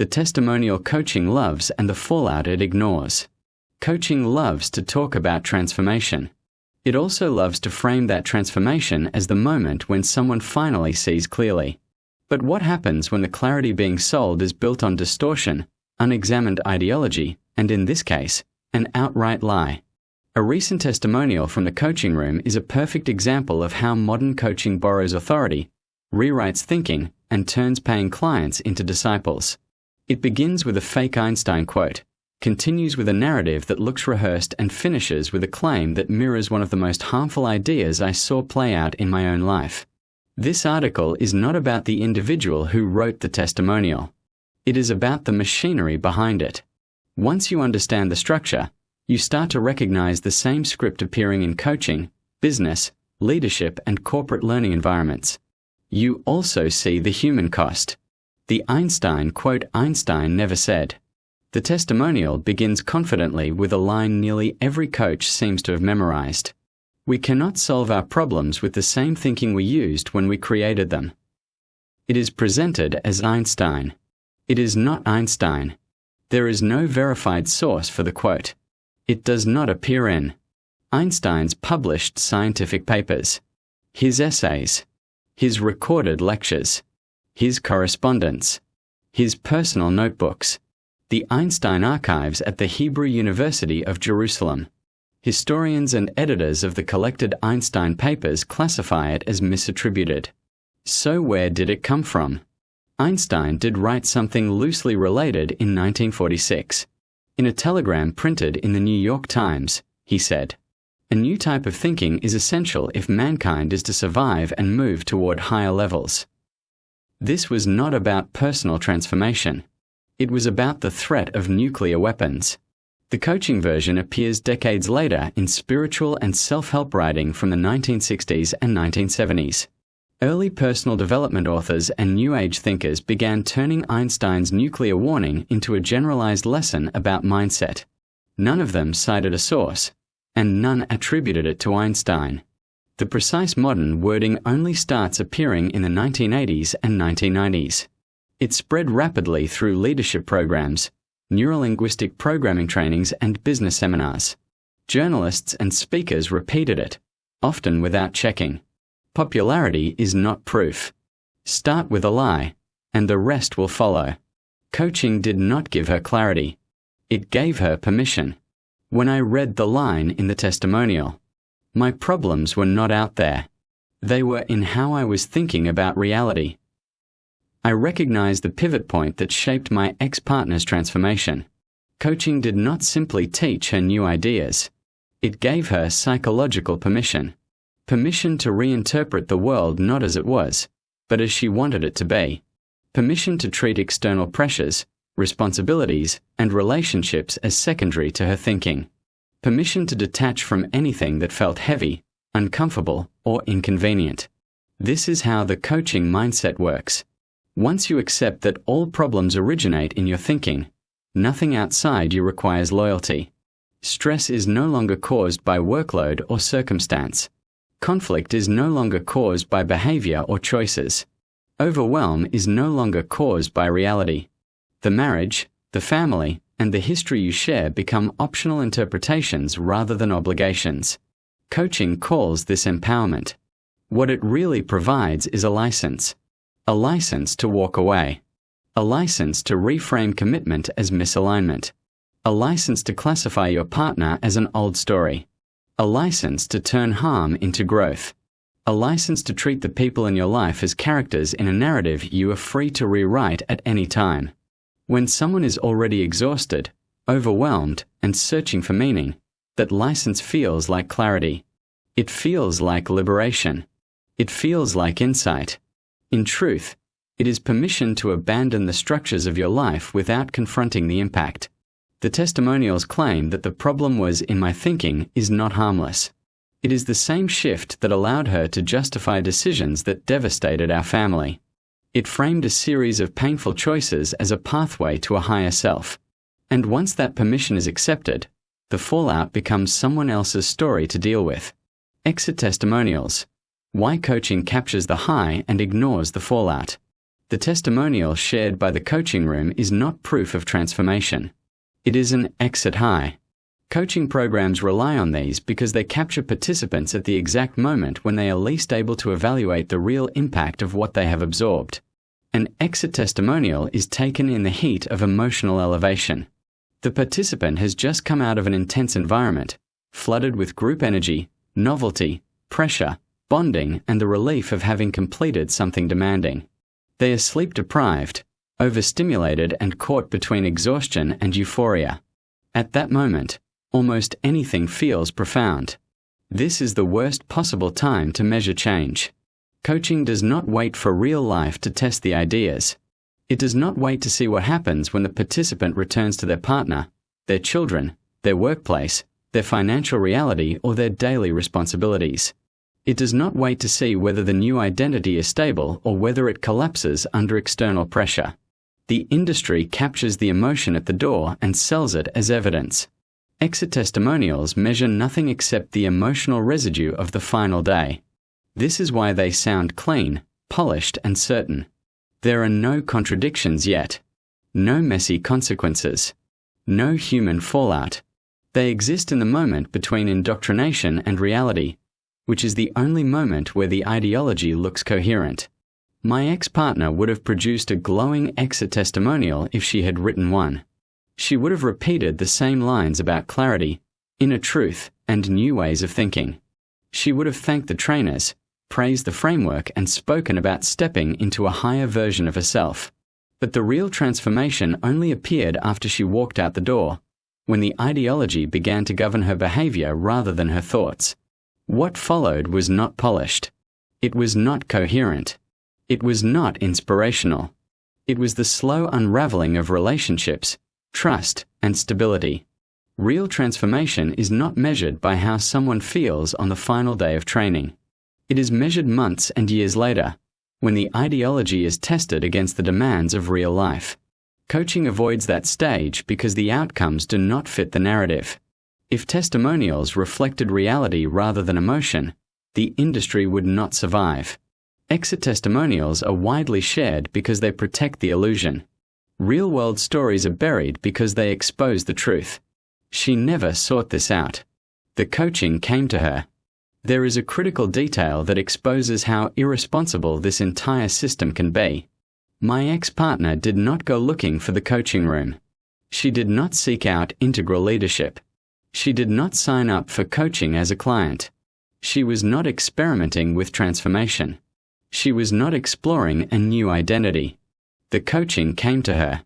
The testimonial coaching loves and the fallout it ignores. Coaching loves to talk about transformation. It also loves to frame that transformation as the moment when someone finally sees clearly. But what happens when the clarity being sold is built on distortion, unexamined ideology, and in this case, an outright lie? A recent testimonial from the coaching room is a perfect example of how modern coaching borrows authority, rewrites thinking, and turns paying clients into disciples. It begins with a fake Einstein quote, continues with a narrative that looks rehearsed, and finishes with a claim that mirrors one of the most harmful ideas I saw play out in my own life. This article is not about the individual who wrote the testimonial. It is about the machinery behind it. Once you understand the structure, you start to recognize the same script appearing in coaching, business, leadership, and corporate learning environments. You also see the human cost. The Einstein quote Einstein never said. The testimonial begins confidently with a line nearly every coach seems to have memorized. We cannot solve our problems with the same thinking we used when we created them. It is presented as Einstein. It is not Einstein. There is no verified source for the quote. It does not appear in Einstein's published scientific papers, his essays, his recorded lectures, his correspondence, his personal notebooks, the Einstein archives at the Hebrew University of Jerusalem. Historians and editors of the collected Einstein papers classify it as misattributed. So where did it come from? Einstein did write something loosely related in 1946. In a telegram printed in the New York Times, he said, "A new type of thinking is essential if mankind is to survive and move toward higher levels." This was not about personal transformation. It was about the threat of nuclear weapons. The coaching version appears decades later in spiritual and self-help writing from the 1960s and 1970s. Early personal development authors and New Age thinkers began turning Einstein's nuclear warning into a generalized lesson about mindset. None of them cited a source, and none attributed it to Einstein. The precise modern wording only starts appearing in the 1980s and 1990s. It spread rapidly through leadership programs, neurolinguistic programming trainings, and business seminars. Journalists and speakers repeated it, often without checking. Popularity is not proof. Start with a lie, and the rest will follow. Coaching did not give her clarity. It gave her permission. When I read the line in the testimonial, my problems were not out there. They were in how I was thinking about reality. I recognized the pivot point that shaped my ex-partner's transformation. Coaching did not simply teach her new ideas. It gave her psychological permission. Permission to reinterpret the world not as it was, but as she wanted it to be. Permission to treat external pressures, responsibilities, and relationships as secondary to her thinking. Permission to detach from anything that felt heavy, uncomfortable, or inconvenient. This is how the coaching mindset works. Once you accept that all problems originate in your thinking, nothing outside you requires loyalty. Stress is no longer caused by workload or circumstance. Conflict is no longer caused by behavior or choices. Overwhelm is no longer caused by reality. The marriage, the family, and the history you share become optional interpretations rather than obligations. Coaching calls this empowerment. What it really provides is a license. A license to walk away. A license to reframe commitment as misalignment. A license to classify your partner as an old story. A license to turn harm into growth. A license to treat the people in your life as characters in a narrative you are free to rewrite at any time. When someone is already exhausted, overwhelmed, and searching for meaning, that license feels like clarity. It feels like liberation. It feels like insight. In truth, it is permission to abandon the structures of your life without confronting the impact. The testimonials claim that the problem was in my thinking is not harmless. It is the same shift that allowed her to justify decisions that devastated our family. It framed a series of painful choices as a pathway to a higher self. And once that permission is accepted, the fallout becomes someone else's story to deal with. Exit testimonials. Why coaching captures the high and ignores the fallout. The testimonial shared by the coaching room is not proof of transformation. It is an exit high. Coaching programs rely on these because they capture participants at the exact moment when they are least able to evaluate the real impact of what they have absorbed. An exit testimonial is taken in the heat of emotional elevation. The participant has just come out of an intense environment, flooded with group energy, novelty, pressure, bonding, and the relief of having completed something demanding. They are sleep-deprived, overstimulated, and caught between exhaustion and euphoria. At that moment, almost anything feels profound. This is the worst possible time to measure change. Coaching does not wait for real life to test the ideas. It does not wait to see what happens when the participant returns to their partner, their children, their workplace, their financial reality, or their daily responsibilities. It does not wait to see whether the new identity is stable or whether it collapses under external pressure. The industry captures the emotion at the door and sells it as evidence. Exit testimonials measure nothing except the emotional residue of the final day. This is why they sound clean, polished, and certain. There are no contradictions yet. No messy consequences. No human fallout. They exist in the moment between indoctrination and reality, which is the only moment where the ideology looks coherent. My ex-partner would have produced a glowing exit testimonial if she had written one. She would have repeated the same lines about clarity, inner truth, and new ways of thinking. She would have thanked the trainers, praised the framework, and spoken about stepping into a higher version of herself. But the real transformation only appeared after she walked out the door, when the ideology began to govern her behavior rather than her thoughts. What followed was not polished. It was not coherent. It was not inspirational. It was the slow unraveling of relationships, trust, and stability. Real transformation is not measured by how someone feels on the final day of training. It is measured months and years later, when the ideology is tested against the demands of real life. Coaching avoids that stage because the outcomes do not fit the narrative. If testimonials reflected reality rather than emotion, the industry would not survive. Exit testimonials are widely shared because they protect the illusion. Real-world stories are buried because they expose the truth. She never sought this out. The coaching came to her. There is a critical detail that exposes how irresponsible this entire system can be. My ex-partner did not go looking for the coaching room. She did not seek out integral leadership. She did not sign up for coaching as a client. She was not experimenting with transformation. She was not exploring a new identity. The coaching came to her.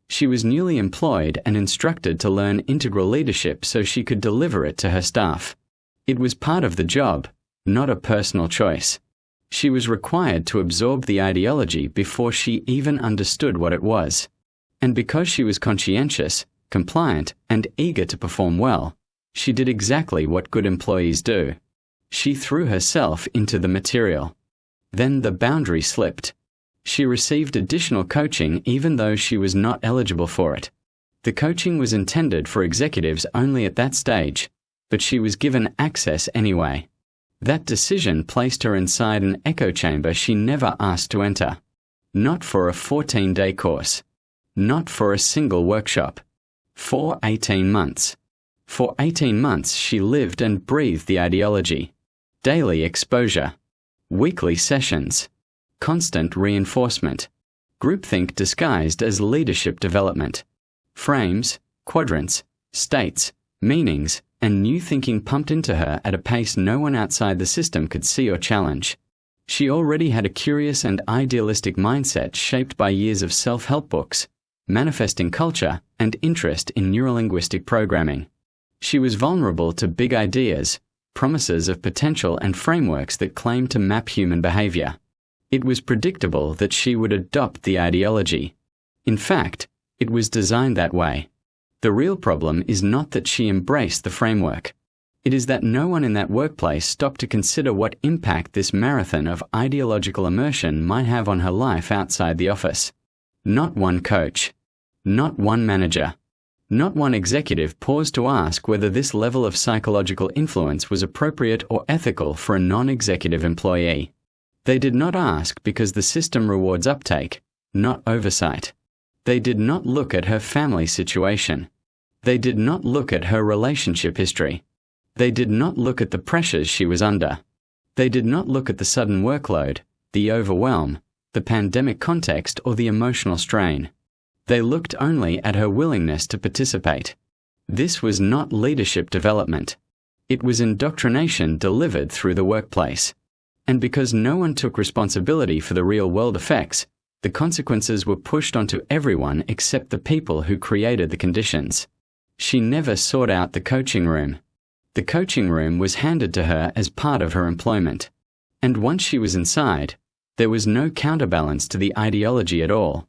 She was newly employed and instructed to learn integral leadership so she could deliver it to her staff. It was part of the job, not a personal choice. She was required to absorb the ideology before she even understood what it was. And because she was conscientious, compliant, and eager to perform well, she did exactly what good employees do. She threw herself into the material. Then the boundary slipped. She received additional coaching even though she was not eligible for it. The coaching was intended for executives only at that stage, but she was given access anyway. That decision placed her inside an echo chamber she never asked to enter. Not for a 14-day course. Not for a single workshop. For 18 months. For 18 months she lived and breathed the ideology. Daily exposure. Weekly sessions. Constant reinforcement. Groupthink disguised as leadership development. Frames, quadrants, states, meanings, and new thinking pumped into her at a pace no one outside the system could see or challenge. She already had a curious and idealistic mindset shaped by years of self-help books, manifesting culture, and interest in neurolinguistic programming. She was vulnerable to big ideas, promises of potential, and frameworks that claimed to map human behavior. It was predictable that she would adopt the ideology. In fact, it was designed that way. The real problem is not that she embraced the framework. It is that no one in that workplace stopped to consider what impact this marathon of ideological immersion might have on her life outside the office. Not one coach. Not one manager. Not one executive paused to ask whether this level of psychological influence was appropriate or ethical for a non-executive employee. They did not ask because the system rewards uptake, not oversight. They did not look at her family situation. They did not look at her relationship history. They did not look at the pressures she was under. They did not look at the sudden workload, the overwhelm, the pandemic context, or the emotional strain. They looked only at her willingness to participate. This was not leadership development. It was indoctrination delivered through the workplace. And because no one took responsibility for the real-world effects, the consequences were pushed onto everyone except the people who created the conditions. She never sought out the coaching room. The coaching room was handed to her as part of her employment. And once she was inside, there was no counterbalance to the ideology at all.